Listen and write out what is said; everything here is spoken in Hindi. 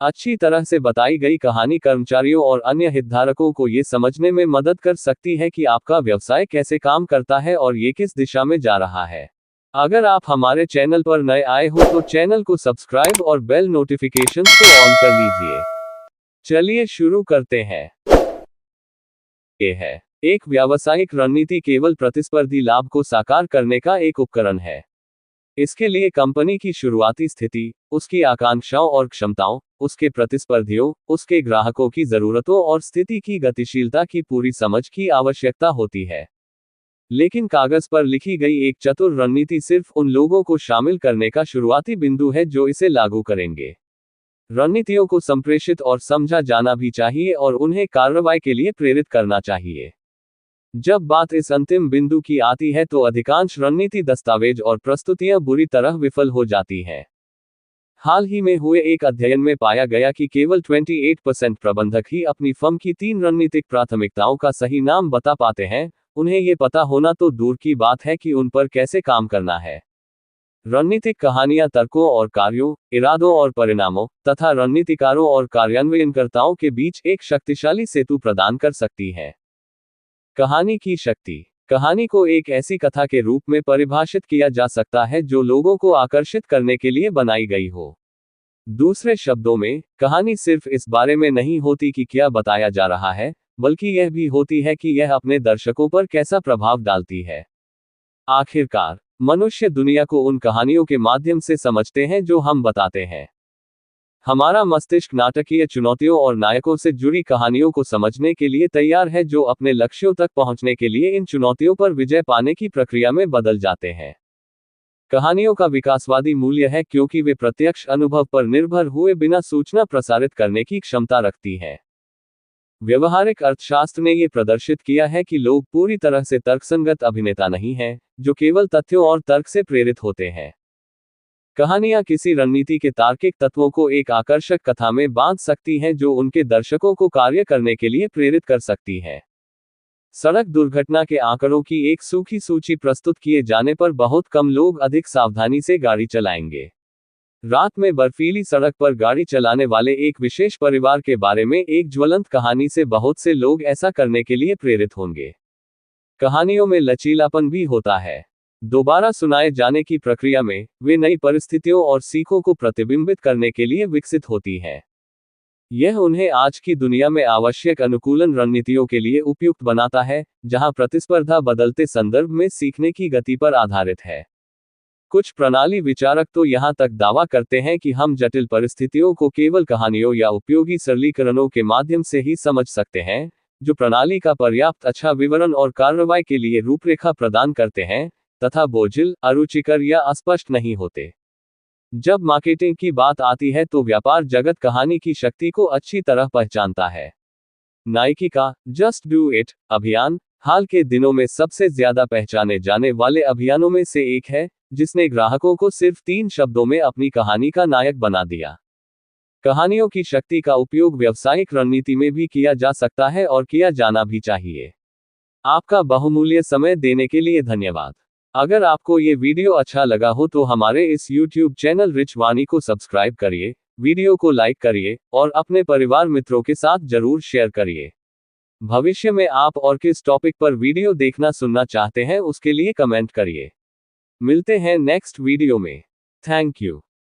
अच्छी तरह से बताई गई कहानी कर्मचारियों और अन्य हितधारकों को ये समझने में मदद कर सकती है कि आपका व्यवसाय कैसे काम करता है और ये किस दिशा में जा रहा है। अगर आप हमारे चैनल पर नए आए हो तो चैनल को सब्सक्राइब और बेल नोटिफिकेशंस को ऑन कर लीजिए। चलिए शुरू करते हैं। ये है, एक व्यावसायिक रणनीति केवल प्रतिस्पर्धी लाभ को साकार करने का एक उपकरण है। इसके लिए कंपनी की शुरुआती स्थिति, उसकी आकांक्षाओं और क्षमताओं, उसके प्रतिस्पर्धियों, उसके ग्राहकों की जरूरतों और स्थिति की गतिशीलता की पूरी समझ की आवश्यकता होती है। लेकिन कागज पर लिखी गई एक चतुर रणनीति सिर्फ उन लोगों को शामिल करने का शुरुआती बिंदु है जो इसे लागू करेंगे। रणनीतियों को संप्रेषित और समझा जाना भी चाहिए और उन्हें कार्रवाई के लिए प्रेरित करना चाहिए। जब बात इस अंतिम बिंदु की आती है तो अधिकांश रणनीति दस्तावेज और प्रस्तुतियां बुरी तरह विफल हो जाती हैं। हाल ही में हुए एक अध्ययन में पाया गया कि केवल 28% प्रबंधक ही अपनी फर्म की 3 रणनीतिक प्राथमिकताओं का सही नाम बता पाते हैं। उन्हें ये पता होना तो दूर की बात है कि उन पर कैसे काम करना है। रणनीतिक कहानियां तर्कों और कार्यों, इरादों और परिणामों, तथा रणनीतिकारों और कार्यान्वयनकर्ताओं के बीच एक शक्तिशाली सेतु प्रदान कर सकती हैं। कहानी की शक्ति। कहानी को एक ऐसी कथा के रूप में परिभाषित किया जा सकता है जो लोगों को आकर्षित करने के लिए बनाई गई हो। दूसरे शब्दों में, कहानी सिर्फ इस बारे में नहीं होती कि क्या बताया जा रहा है, बल्कि यह भी होती है कि यह अपने दर्शकों पर कैसा प्रभाव डालती है। आखिरकार, मनुष्य दुनिया को उन कहानियों के माध्यम से समझते हैं जो हम बताते हैं। हमारा मस्तिष्क नाटकीय चुनौतियों और नायकों से जुड़ी कहानियों को समझने के लिए तैयार है जो अपने लक्ष्यों तक पहुंचने के लिए इन चुनौतियों पर विजय पाने की प्रक्रिया में बदल जाते हैं। कहानियों का विकासवादी मूल्य है क्योंकि वे प्रत्यक्ष अनुभव पर निर्भर हुए बिना सूचना प्रसारित करने की क्षमता रखती हैं। व्यवहारिक अर्थशास्त्र ने यह प्रदर्शित किया है कि लोग पूरी तरह से तर्कसंगत अभिनेता नहीं हैं, जो केवल तथ्यों और तर्क से प्रेरित होते हैं। कहानियां किसी रणनीति के तार्किक तत्वों को एक आकर्षक कथा में बांध सकती हैं जो उनके दर्शकों को कार्य करने के लिए प्रेरित कर सकती है। सड़क दुर्घटना के आंकड़ों की एक सूखी सूची प्रस्तुत किए जाने पर बहुत कम लोग अधिक सावधानी से गाड़ी चलाएंगे। रात में बर्फीली सड़क पर गाड़ी चलाने वाले एक विशेष परिवार के बारे में एक ज्वलंत कहानी से बहुत से लोग ऐसा करने के लिए प्रेरित होंगे। कहानियों में लचीलापन भी होता है। दोबारा सुनाए जाने की प्रक्रिया में, वे नई परिस्थितियों और सीखों को प्रतिबिंबित करने के लिए विकसित होती हैं। यह उन्हें आज की दुनिया में आवश्यक अनुकूलन रणनीतियों के लिए उपयुक्त बनाता है, जहां प्रतिस्पर्धा बदलते संदर्भ में सीखने की गति पर आधारित है। कुछ प्रणाली विचारक तो यहां तक दावा करते हैं कि हम जटिल परिस्थितियों को केवल कहानियों या उपयोगी सरलीकरणों के माध्यम से ही समझ सकते हैं, जो प्रणाली का पर्याप्त अच्छा विवरण और कार्रवाई के लिए रूपरेखा प्रदान करते हैं, तथा बोझिल, अरुचिकर या अस्पष्ट नहीं होते। जब मार्केटिंग की बात आती है तो व्यापार जगत कहानी की शक्ति को अच्छी तरह पहचानता है। नाइकी का जस्ट डू इट अभियान हाल के दिनों में सबसे ज्यादा पहचाने जाने वाले अभियानों में से एक है, जिसने ग्राहकों को सिर्फ 3 शब्दों में अपनी कहानी का नायक बना दिया। कहानियों की शक्ति का उपयोग व्यावसायिक रणनीति में भी किया जा सकता है और किया जाना भी चाहिए। आपका बहुमूल्य समय देने के लिए धन्यवाद। अगर आपको ये वीडियो अच्छा लगा हो तो हमारे इस YouTube चैनल रिच वाणी को सब्सक्राइब करिए, वीडियो को लाइक करिए और अपने परिवार मित्रों के साथ जरूर शेयर करिए। भविष्य में आप और किस टॉपिक पर वीडियो देखना सुनना चाहते हैं उसके लिए कमेंट करिए। मिलते हैं नेक्स्ट वीडियो में। Thank you.